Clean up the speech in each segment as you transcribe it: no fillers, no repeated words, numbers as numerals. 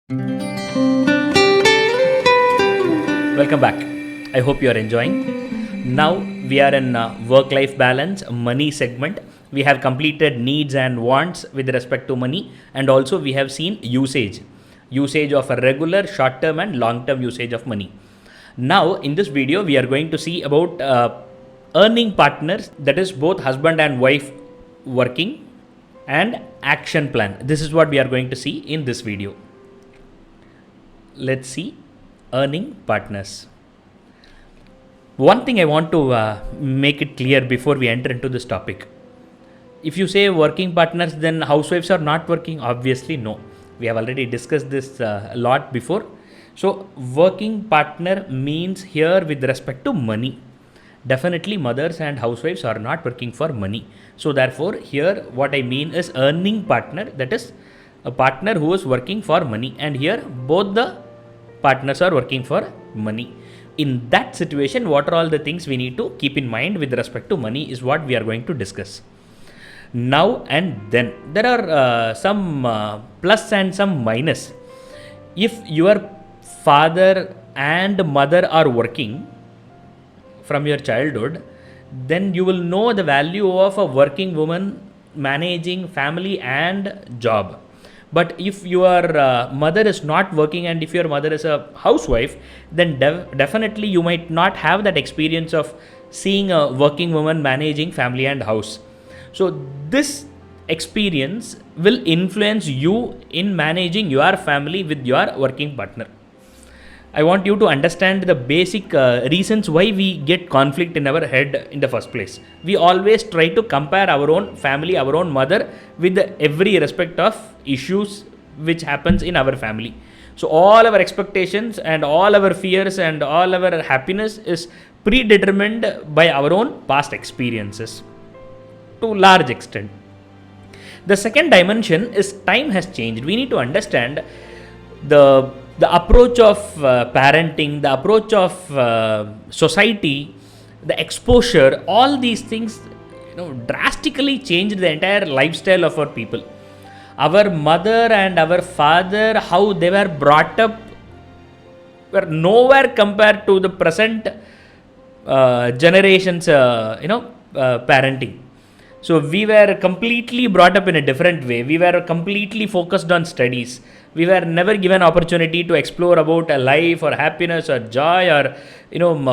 Welcome back. I hope you are enjoying. Now we are in work-life balance, money segment. We have completed needs and wants with respect to money, and also we have seen usage of a regular, short-term, and long-term usage of money. Now in this video, we are going to see about earning partners, that is both husband and wife working, and action plan. This is what we are going to see in this video. Let's see earning partners. One thing I want to make it clear before we enter into this topic. If you say working partners, then housewives are not working. Obviously, no. We have already discussed this a lot before. So, working partner means here with respect to money. Definitely, mothers and housewives are not working for money. So, therefore, here what I mean is earning partner, that is a partner who is working for money. And here both the partners are working for money. In that situation, what are all the things we need to keep in mind with respect to money is what we are going to discuss. Now and then, there are some plus and some minus. If your father and mother are working from your childhood, then you will know the value of a working woman managing family and job. But if your mother is not working and if your mother is a housewife, then definitely you might not have that experience of seeing a working woman managing family and house. So this experience will influence you in managing your family with your working partner. I want you to understand the basic reasons why we get conflict in our head in the first place. We always try to compare our own family, our own mother with every respect of issues which happens in our family. So all our expectations and all our fears and all our happiness is predetermined by our own past experiences to large extent. The second dimension is time has changed. We need to understand the approach of parenting, the approach of society, the exposure, all these things drastically changed the entire lifestyle of our people. Our mother and our father, how they were brought up, were nowhere compared to the present generation's parenting. So we were completely brought up in a different way. We were completely focused on studies. We were never given opportunity to explore about a life or happiness or joy or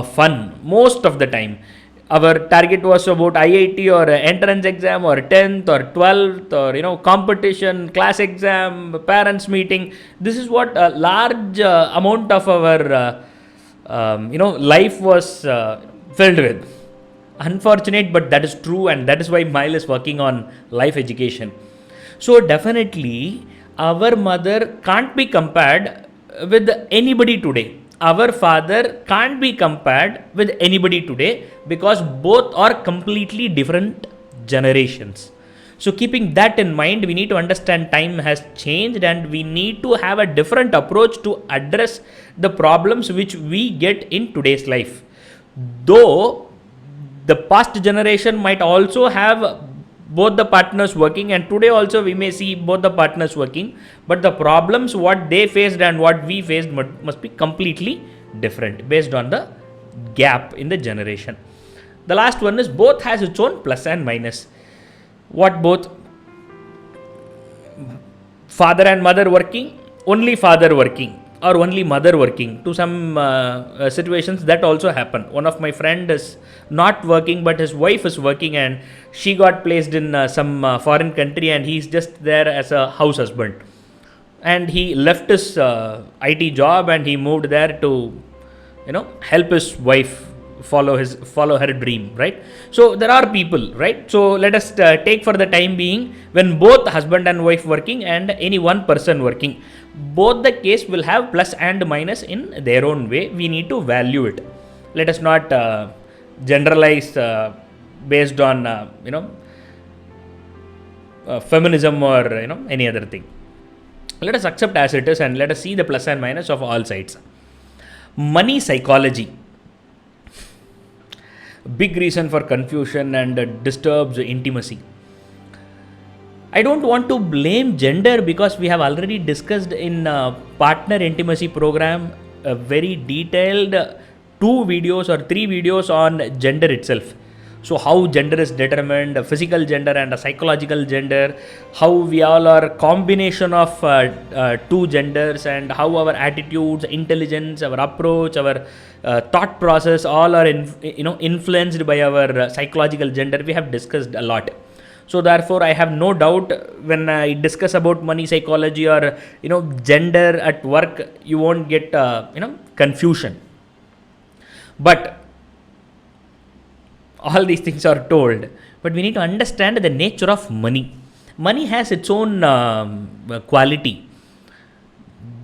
fun. Most of the time, our target was about IIT or entrance exam or 10th or 12th or competition, class exam, parents meeting. This is what a large amount of our life was filled with. Unfortunate, but that is true, and that is why Mile is working on life education. So definitely our mother can't be compared with anybody today. Our father can't be compared with anybody today because both are completely different generations. So keeping that in mind, we need to understand time has changed and we need to have a different approach to address the problems which we get in today's life. Though the past generation might also have both the partners working, and today also we may see both the partners working, but the problems what they faced and what we faced must be completely different based on the gap in the generation. The last one is both has its own plus and minus. What both? Father and mother working, only father working, or only mother working. To some situations that also happen. One of my friend is not working but his wife is working and she got placed in some foreign country and he's just there as a house husband. And he left his IT job and he moved there to help his wife follow her dream, right? So there are people, right? So let us take for the time being when both husband and wife working and any one person working, both the case will have plus and minus in their own way. We need to value it. Let us not generalize based on feminism or any other thing. Let us accept as it is and let us see the plus and minus of all sides. Money psychology. Big reason for confusion and disturbs intimacy. I don't want to blame gender because we have already discussed in partner intimacy program a very detailed 2 videos or 3 videos on gender itself. So how gender is determined, a physical gender and a psychological gender, how we all are combination of two genders, and how our attitudes, intelligence, our approach, our thought process all are influenced by our psychological gender. We have discussed a lot. So therefore I have no doubt when I discuss about money psychology or gender at work, you won't get confusion. But all these things are told, but we need to understand the nature of money. Money has its own quality.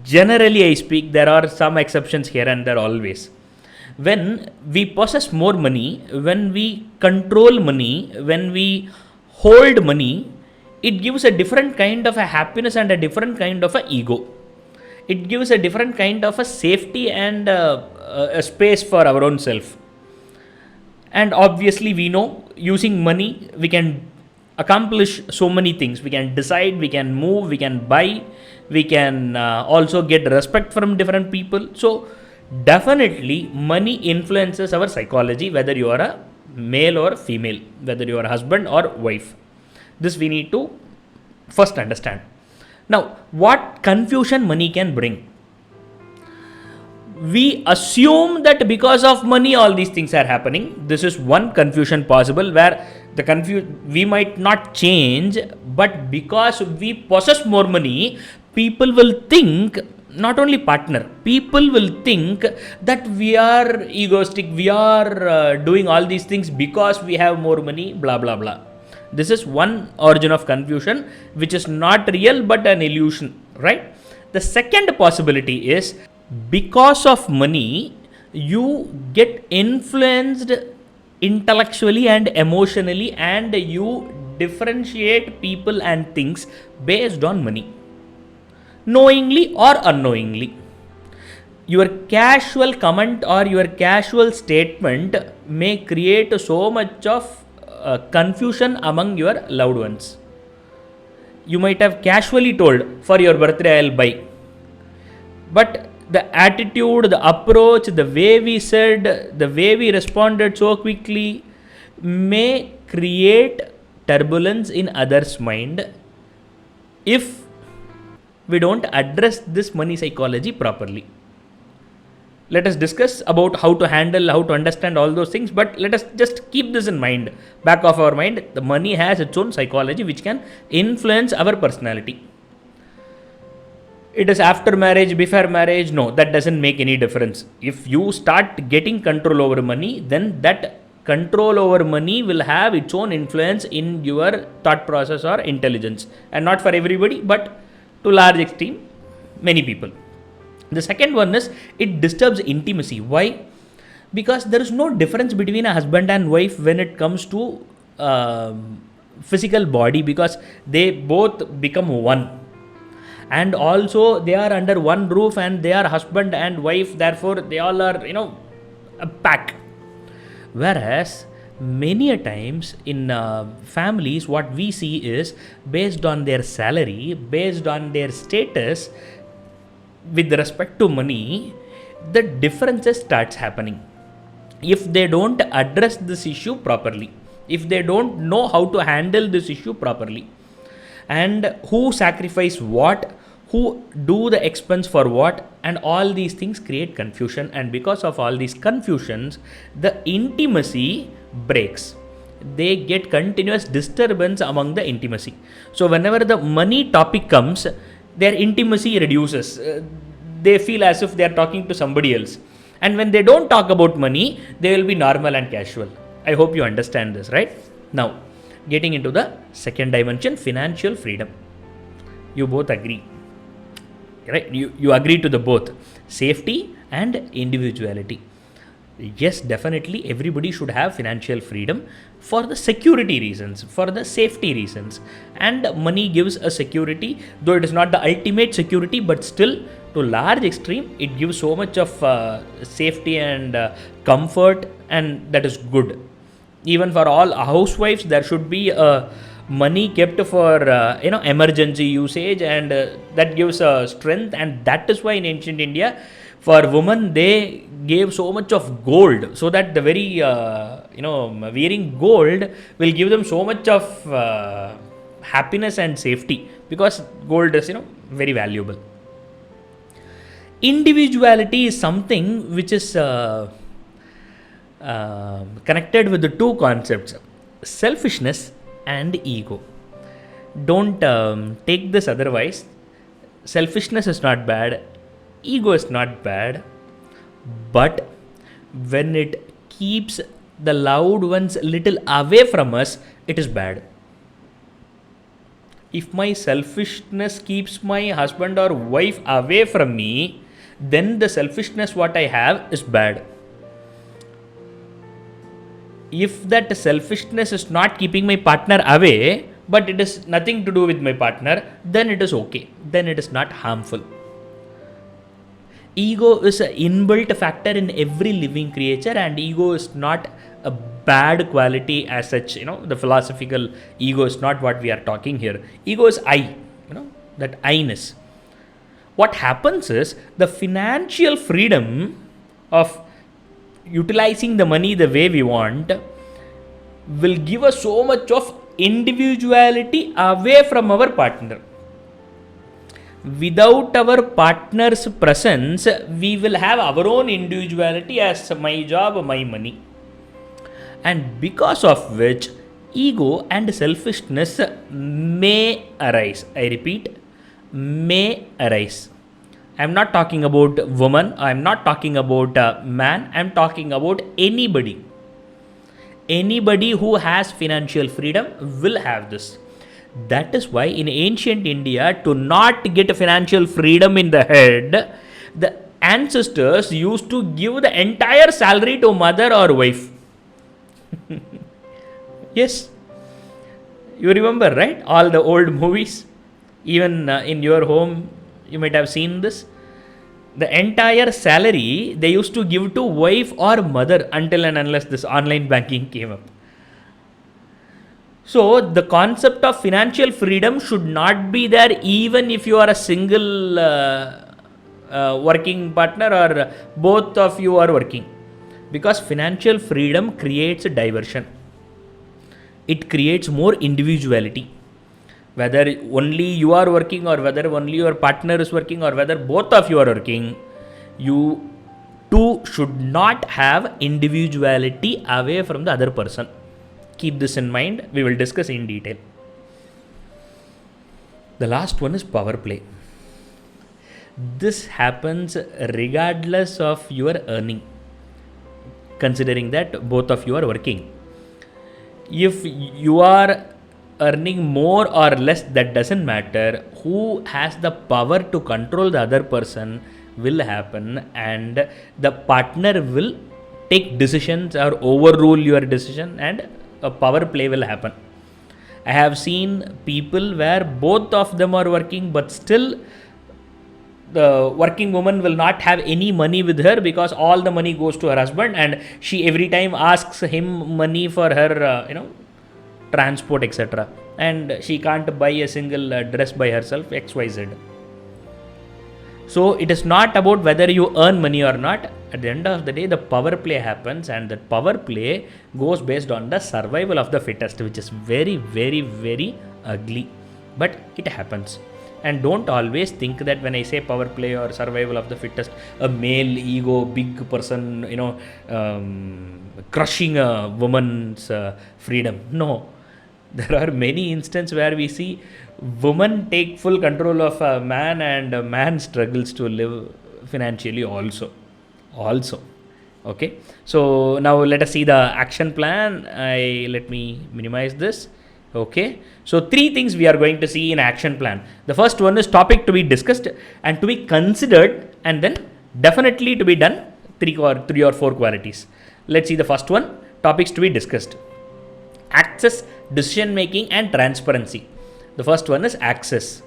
Generally I speak, there are some exceptions here and there always. When we possess more money, when we control money, when we hold money, it gives a different kind of a happiness and a different kind of a ego. It gives a different kind of a safety and a space for our own self. And obviously we know using money we can accomplish so many things. We can decide, we can move, we can buy, we can also get respect from different people. So definitely money influences our psychology, whether you are a male or female, whether you are a husband or wife. This we need to first understand. Now, what confusion money can bring? We assume that because of money all these things are happening. This is one confusion possible, where we might not change, but because we possess more money, people will think, not only partner, people will think that we are egoistic, we are doing all these things because we have more money, blah blah blah. This is one origin of confusion, which is not real but an illusion, right? The second possibility is, because of money you get influenced intellectually and emotionally, and you differentiate people and things based on money, knowingly or unknowingly. Your casual comment or your casual statement may create so much of confusion among your loved ones. You might have casually told, for your birthday I'll buy, but the attitude, the approach, the way we said, the way we responded so quickly may create turbulence in others' mind if we don't address this money psychology properly. Let us discuss about how to handle, how to understand all those things, but let us just keep this in mind, back of our mind. The money has its own psychology which can influence our personality. It is after marriage, before marriage, no, that doesn't make any difference. If you start getting control over money, then that control over money will have its own influence in your thought process or intelligence, and not for everybody, but to large extent many people. The second one is, it disturbs intimacy. Why? Because there is no difference between a husband and wife when it comes to physical body, because they both become one, and also they are under one roof and they are husband and wife, therefore they all are a pack. Whereas many a times in families, what we see is, based on their salary, based on their status with respect to money, the differences starts happening. If they don't address this issue properly, if they don't know how to handle this issue properly, and who sacrifice what, who do the expense for what, and all these things create confusion. And because of all these confusions, the intimacy breaks. They get continuous disturbance among the intimacy. So whenever the money topic comes, their intimacy reduces. They feel as if they are talking to somebody else. And when they don't talk about money, they will be normal and casual. I hope you understand this, right? Now, getting into the second dimension, financial freedom. You both agree, right? You agree to the both safety and individuality. Yes, definitely everybody should have financial freedom for the security reasons, for the safety reasons, and money gives a security, though it is not the ultimate security, but still to large extreme it gives so much of safety and comfort, and that is good. Even for all housewives, there should be a money kept for emergency usage, and that gives strength. And that is why in ancient India, for women, they gave so much of gold, so that the very wearing gold will give them so much of happiness and safety, because gold is very valuable. Individuality is something which is connected with the two concepts: selfishness and ego. Don't take this otherwise. Selfishness is not bad, ego is not bad, but when it keeps the loved ones little away from us, it is bad. If my selfishness keeps my husband or wife away from me, then the selfishness what I have is bad. If that selfishness is not keeping my partner away, but it is nothing to do with my partner, then it is okay. Then it is not harmful. Ego is an inbuilt factor in every living creature, and ego is not a bad quality as such. The philosophical ego is not what we are talking here. Ego is I, that I-ness. What happens is the financial freedom of utilizing the money the way we want will give us so much of individuality away from our partner. Without our partner's presence, we will have our own individuality as my job, my money. And because of which, ego and selfishness may arise. I repeat, may arise. I am not talking about woman, I am not talking about man, I am talking about anybody. Anybody who has financial freedom will have this. That is why in ancient India, to not get financial freedom in the head, the ancestors used to give the entire salary to mother or wife. Yes, you remember, right? All the old movies, even in your home, you might have seen this. The entire salary they used to give to wife or mother until and unless this online banking came up. So the concept of financial freedom should not be there even if you are a single working partner or both of you are working, because financial freedom creates a diversion. It creates more individuality. Whether only you are working or whether only your partner is working or whether both of you are working, you two should not have individuality away from the other person. Keep this in mind. We will discuss in detail. The last one is power play. This happens regardless of your earning, considering that both of you are working. If you are earning more or less, that doesn't matter. Who has the power to control the other person will happen, and the partner will take decisions or overrule your decision, and a power play will happen. I have seen people where both of them are working, but still the working woman will not have any money with her because all the money goes to her husband, and she every time asks him money for her transport, etc., and she can't buy a single dress by herself, XYZ. So it is not about whether you earn money or not. At the end of the day, the power play happens, and that power play goes based on the survival of the fittest, which is very, very, very ugly, but it happens. And don't always think that when I say power play or survival of the fittest, a male ego, big person, crushing a woman's freedom. No, there are many instances where we see women take full control of a man, and a man struggles to live financially also. Okay, so now let us see the action plan. Let me minimize this. Okay, so 3 things we are going to see in action plan. The first one is topic to be discussed and to be considered, and then definitely to be done. 3 or 4 qualities. Let's see the first one, topics to be discussed. Access, decision making and transparency. The first one is access.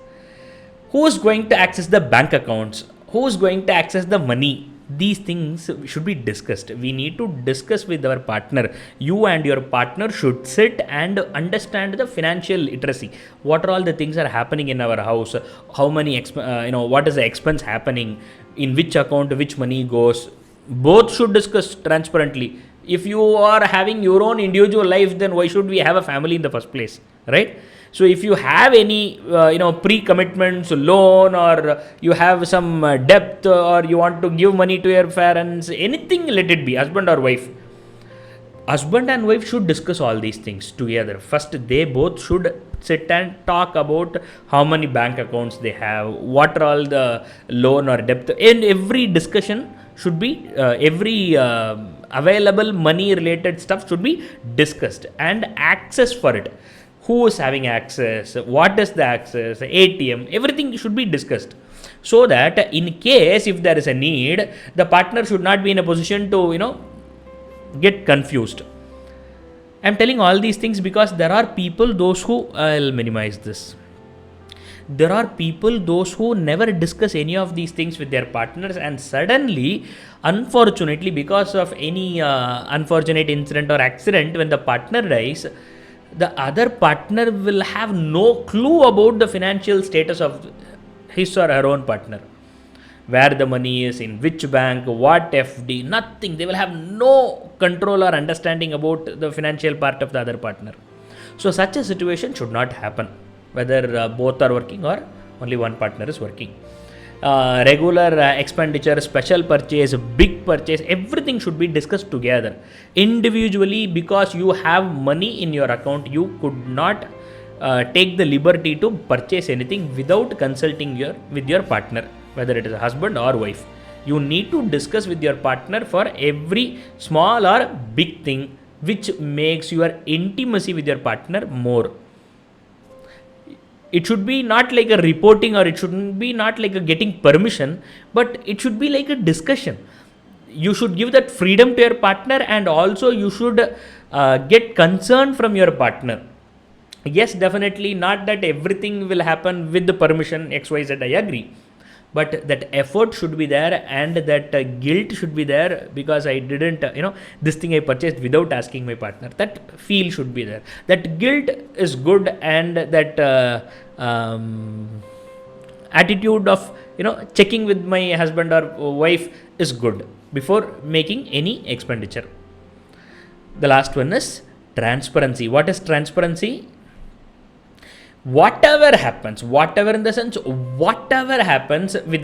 Who is going to access the bank accounts? Who is going to access the money? these things should be discussed. We need to discuss with our partner. You and your partner should sit and understand the financial literacy. What are all the things are happening in our house? How many what is the expense happening, in which account which money goes? Both should discuss transparently. If you are having your own individual life, then why should we have a family in the first place, right? So if you have any pre-commitments, loan, or you have some debt, or you want to give money to your parents, anything, let it be husband or wife. Husband and wife should discuss all these things together. First, they both should sit and talk about how many bank accounts they have, what are all the loan or debt. In every discussion should be every available money related stuff should be discussed, and access for it. Who is having access, what is the access, ATM, everything should be discussed, so that in case if there is a need, the partner should not be in a position to get confused. I'm telling all these things because there are people, those who, I'll minimize this. There are people, those who never discuss any of these things with their partners, and suddenly, unfortunately, because of any unfortunate incident or accident, when the partner dies, the other partner will have no clue about the financial status of his or her own partner. Where the money is, in which bank, what FD, nothing. They will have no control or understanding about the financial part of the other partner. So such a situation should not happen, whether both are working or only one partner is working. Regular expenditure, special purchase, big purchase, everything should be discussed together. Individually, because you have money in your account, you could not take the liberty to purchase anything without consulting with your partner, whether it is a husband or wife. You need to discuss with your partner for every small or big thing which makes your intimacy with your partner more. It should be not like a reporting, or it shouldn't be not like a getting permission, but it should be like a discussion. You should give that freedom to your partner, and also you should get concern from your partner. Yes, definitely not that everything will happen with the permission XYZ, I agree. But that effort should be there, and that guilt should be there, because I didn't, this thing I purchased without asking my partner. That feel should be there. That guilt is good, and that attitude of, checking with my husband or wife is good before making any expenditure. The last one is transparency. What is transparency? Whatever happens with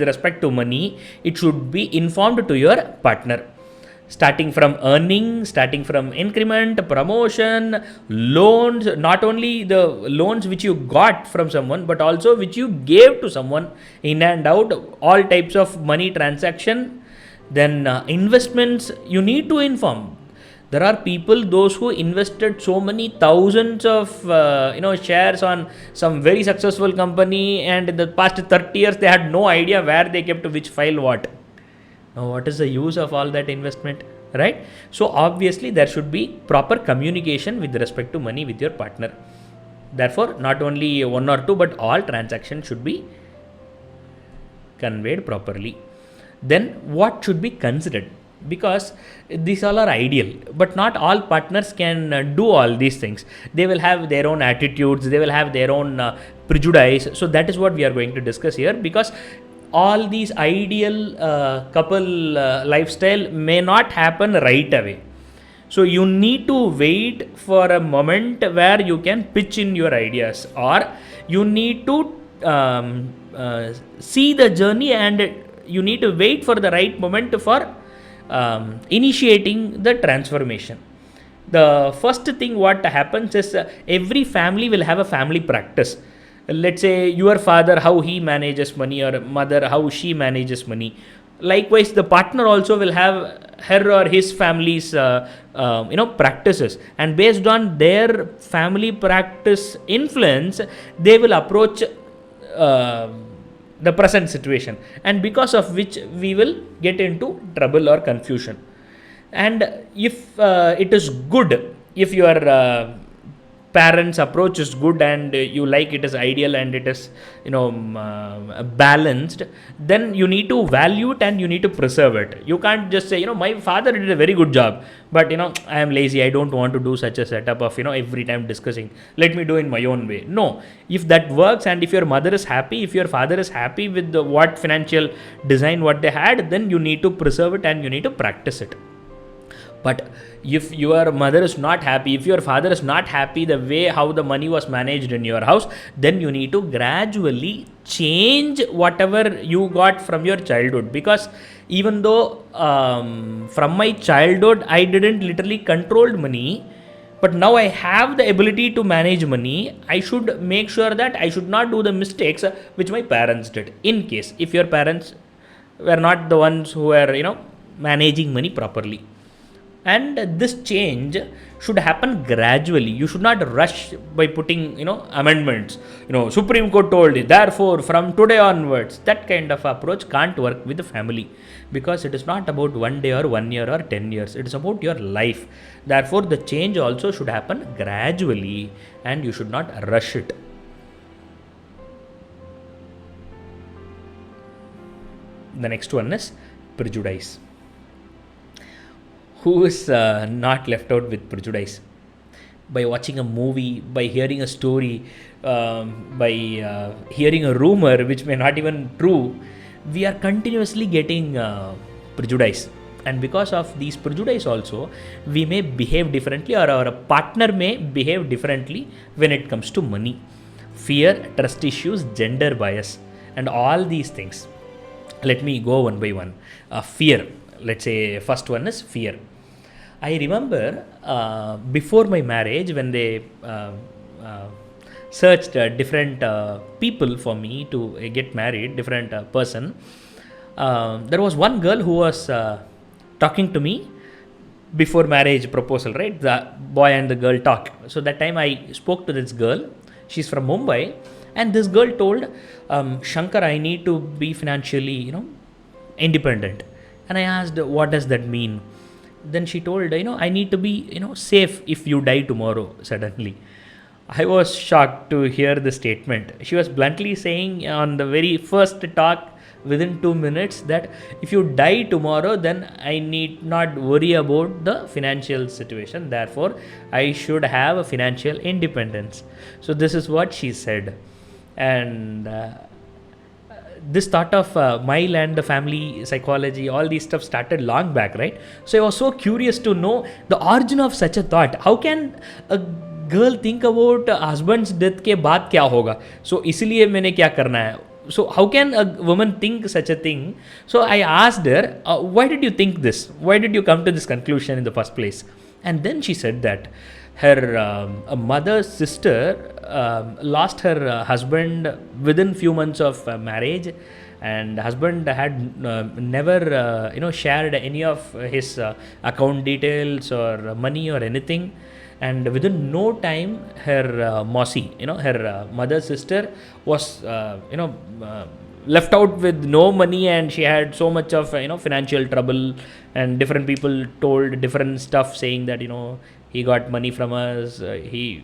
respect to money, it should be informed to your partner. Starting from earning, starting from increment, promotion, loans, not only the loans which you got from someone, but also which you gave to someone, in and out, all types of money transaction. Then investments, you need to inform. There are people, those who invested so many thousands of shares on some very successful company, and in the past 30 years they had no idea where they kept which file what. Now what is the use of all that investment, right? So obviously there should be proper communication with respect to money with your partner. Therefore, not only one or two, but all transactions should be conveyed properly. Then what should be considered? Because these all are ideal, but not all partners can do all these things. They will have their own attitudes, they will have their own prejudice. So that is what we are going to discuss here, because all these ideal couple lifestyle may not happen right away. So you need to wait for a moment where you can pitch in your ideas, or you need to see the journey, and you need to wait for the right moment for initiating the transformation. The first thing what happens is every family will have a family practice. Let's say your father, how he manages money, or mother, how she manages money. Likewise, the partner also will have her or his family's practices, and based on their family practice influence, they will approach the present situation, and because of which we will get into trouble or confusion. And if it is good, if your parents approach is good and you like it is ideal and it is balanced, then you need to value it and you need to preserve it. You can't just say, my father did a very good job, but I am lazy, I don't want to do such a setup of every time discussing, let me do in my own way. No, if that works and if your mother is happy, if your father is happy with what financial design what they had, then you need to preserve it and you need to practice it. But if your mother is not happy, if your father is not happy the way how the money was managed in your house, then you need to gradually change whatever you got from your childhood. Because even though from my childhood I didn't literally control money, but now I have the ability to manage money, I should make sure that I should not do the mistakes which my parents did. In case if your parents were not the ones who were managing money properly. And this change should happen gradually. You should not rush by putting amendments. Supreme Court told it, therefore from today onwards. That kind of approach can't work with the family, because it is not about 1 day or 1 year or 10 years. It is about your life. Therefore the change also should happen gradually and you should not rush it. The next one is prejudice. Who is not left out with prejudice? By watching a movie, by hearing a story, by hearing a rumor which may not even true, we are continuously getting prejudice. And because of these prejudice also, we may behave differently, or our partner may behave differently when it comes to money. Fear, trust issues, gender bias, and all these things. Let me go one by one. Fear. Let's say first one is fear. I remember before my marriage, when they searched different people for me to get married, different person, there was one girl who was talking to me before marriage proposal, right? The boy and the girl talk. So that time I spoke to this girl. She's from Mumbai, and this girl told, Shankar, I need to be financially, independent. And I asked, what does that mean? Then she told, I need to be, safe if you die tomorrow suddenly. I was shocked to hear the statement. She was bluntly saying on the very first talk within 2 minutes that if you die tomorrow, then I need not worry about the financial situation. Therefore, I should have a financial independence. So this is what she said. And this thought of mile and the family psychology, all these stuff started long back, right? So I was so curious to know the origin of such a thought. How can a girl think about husband's death के बाद क्या होगा? So इसलिए मैंने क्या करना है? So how can a woman think such a thing? So I asked her, why did you think this? Why did you come to this conclusion in the first place? And then she said that her mother's sister lost her husband within few months of marriage, and husband had never shared any of his account details or money or anything. And within no time, her Mossy, her mother's sister was left out with no money, and she had so much of financial trouble, and different people told different stuff saying that he got money from us, he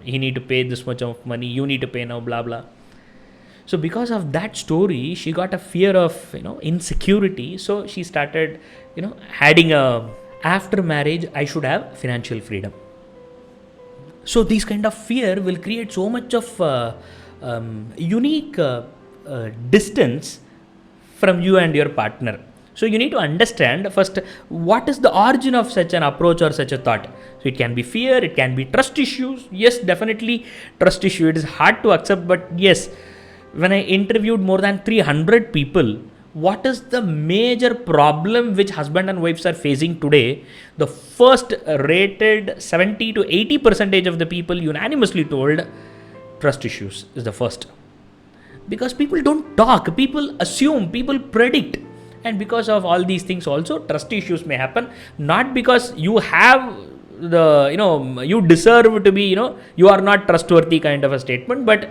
need to pay this much of money, you need to pay now, blah blah. So because of that story, she got a fear of insecurity. So she started adding after marriage I should have financial freedom. So these kind of fear will create so much of unique distance from you and your partner. So you need to understand first what is the origin of such an approach or such a thought. So it can be fear, it can be trust issues. Yes, definitely trust issue. It is hard to accept, but yes, when I interviewed more than 300 people, what is the major problem which husband and wives are facing today? The first rated 70 to 80% of the people unanimously told trust issues is the first. Because people don't talk, people assume, people predict. And because of all these things also, trust issues may happen. Not because you have you deserve to be, you are not trustworthy kind of a statement, but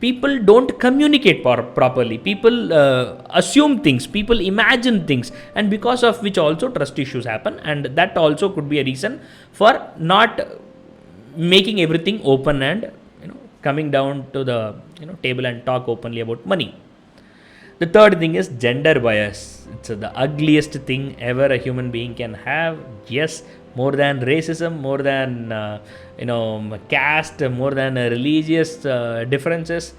people don't communicate properly. People assume things, people imagine things, and because of which also trust issues happen. And that also could be a reason for not making everything open and coming down to the table and talk openly about money. The third thing is gender bias. It's the ugliest thing ever a human being can have. Yes, more than racism, more than caste, more than religious differences.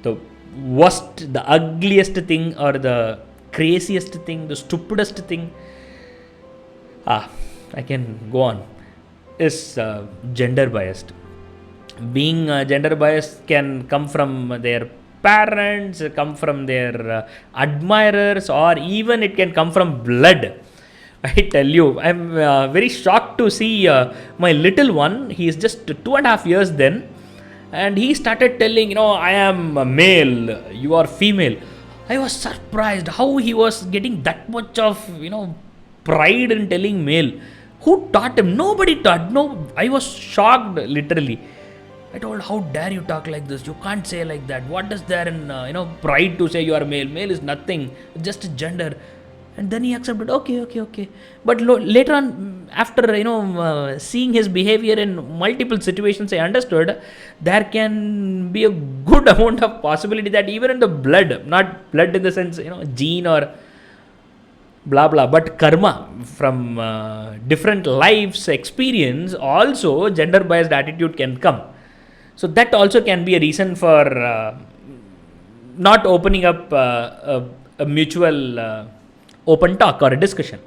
The worst, the ugliest thing, or the craziest thing, the stupidest thing. I can go on. Is gender biased. Being gender biased can come from their parents, come from their admirers, or even it can come from blood. I tell you, I'm very shocked to see my little one. He is just 2.5 years then, and he started telling, I am a male, you are female. I was surprised how he was getting that much of pride in telling male. Who taught him? Nobody taught. No, I was shocked literally. I told, how dare you talk like this? You can't say like that. What is there in pride to say you are male? Male is nothing, just a gender. And then he accepted. Okay. But later on, after seeing his behavior in multiple situations, I understood there can be a good amount of possibility that even in the blood, not blood in the sense gene or blah blah, but karma from different lives experience, also gender biased attitude can come. So that also can be a reason for not opening up a mutual open talk or a discussion.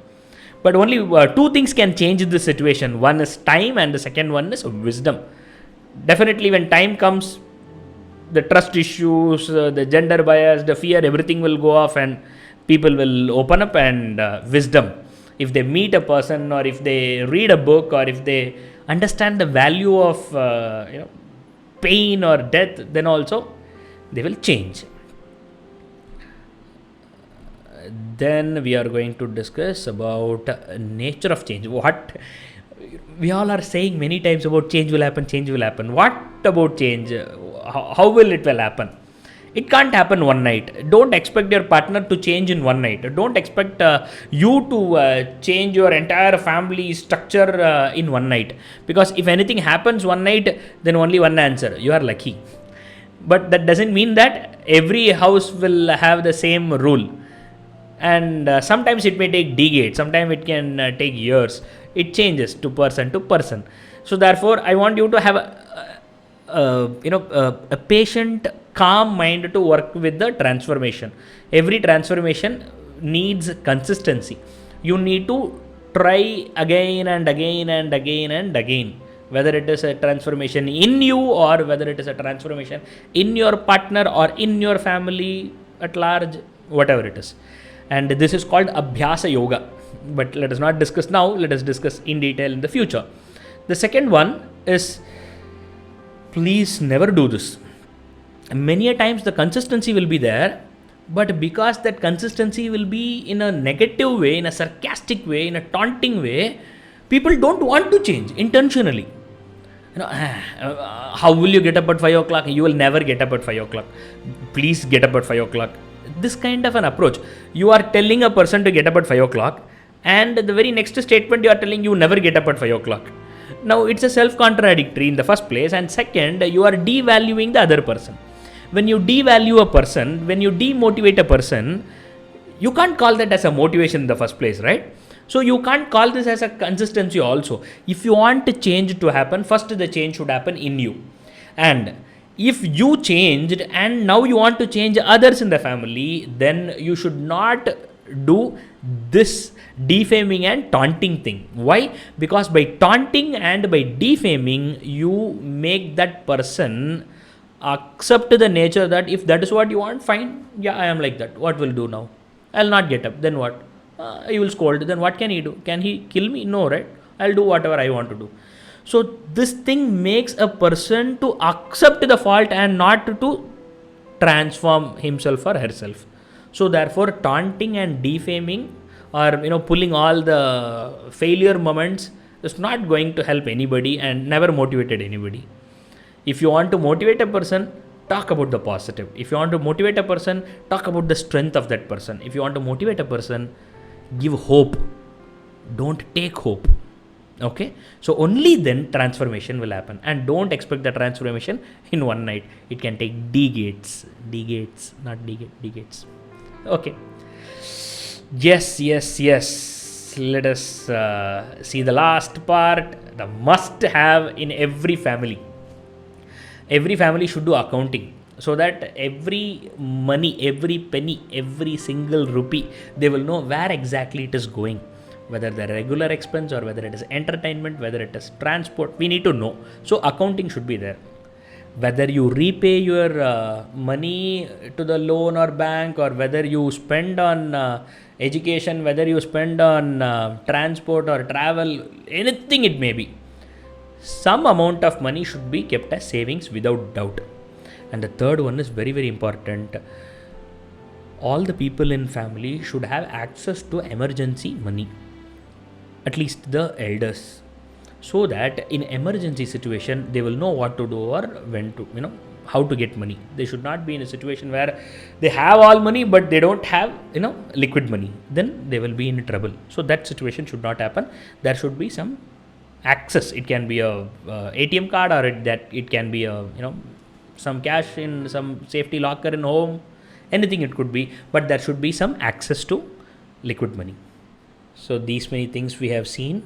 But only two things can change the situation. One is time, and the second one is wisdom. Definitely when time comes, the trust issues, the gender bias, the fear, everything will go off and people will open up. And wisdom, if they meet a person, or if they read a book, or if they understand the value of pain or death, then also they will change. Then we are going to discuss about nature of change. What we all are saying many times about change will happen. What about change? How will it happen? It can't happen one night. Don't expect your partner to change in one night. Don't expect you to change your entire family structure in one night. Because if anything happens one night, then only one answer: you are lucky. But that doesn't mean that every house will have the same rule. And sometimes it may take decades, sometimes it can take years. It changes to person. So therefore, I want you to have a patient, calm mind to work with the transformation. Every transformation needs consistency. You need to try again and again, whether it is a transformation in you, or whether it is a transformation in your partner, or in your family at large, whatever it is. And this is called Abhyasa Yoga. But let us not discuss now, let us discuss in detail in the future. The second one is, please never do this. Many a times the consistency will be there, but because that consistency will be in a negative way, in a sarcastic way, in a taunting way, people don't want to change intentionally. How will you get up at 5 o'clock? You will never get up at 5 o'clock. Please get up at 5 o'clock. This kind of an approach. You are telling a person to get up at 5 o'clock, and the very next statement you are telling you never get up at 5 o'clock. Now it's a self-contradictory in the first place, and second, you are devaluing the other person. When you devalue a person, when you demotivate a person, you can't call that as a motivation in the first place, right? So you can't call this as a consistency also. If you want the change to happen, first the change should happen in you. And if you changed and now you want to change others in the family, then you should not do this defaming and taunting thing. Why? Because by taunting and by defaming, you make that person accept the nature that if that is what you want, fine, yeah, I am like that. What will do now? I'll not get up. Then what? You will scold. Then what can he do? Can he kill me? No, right? I'll do whatever I want to do. So this thing makes a person to accept the fault and not to transform himself or herself. So therefore, taunting and defaming, or pulling all the failure moments, is not going to help anybody and never motivated anybody. If you want to motivate a person, talk about the positive. If you want to motivate a person, talk about the strength of that person. If you want to motivate a person, give hope. Don't take hope. Okay, so only then transformation will happen, and don't expect the transformation in one night. It can take decades, not decades. Okay. Yes. Let us see the last part. The must have in every family. Every family should do accounting, so that every money, every penny, every single rupee, they will know where exactly it is going, whether the regular expense or whether it is entertainment, whether it is transport, we need to know. So accounting should be there. Whether you repay your money to the loan or bank, or whether you spend on education, whether you spend on transport or travel, anything it may be, some amount of money should be kept as savings without doubt. And the third one is very, very important. All the people in family should have access to emergency money, at least the elders, so that in emergency situation they will know what to do, or when to, how to get money. They should not be in a situation where they have all money but they don't have, liquid money. Then they will be in trouble. So that situation should not happen. There should be some access. It can be a ATM card, or it can be a, some cash in some safety locker in home, anything it could be, but there should be some access to liquid money. So these many things we have seen.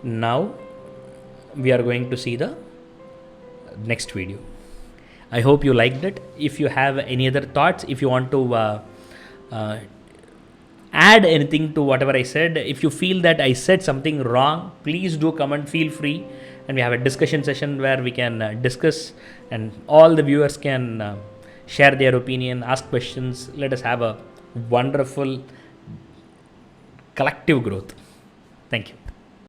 Now we are going to see the next video. I hope you liked it. If you have any other thoughts, if you want to add anything to whatever I said, if you feel that I said something wrong, please do comment, feel free, and we have a discussion session where we can discuss, and all the viewers can share their opinion, ask questions. Let us have a wonderful collective growth. Thank you.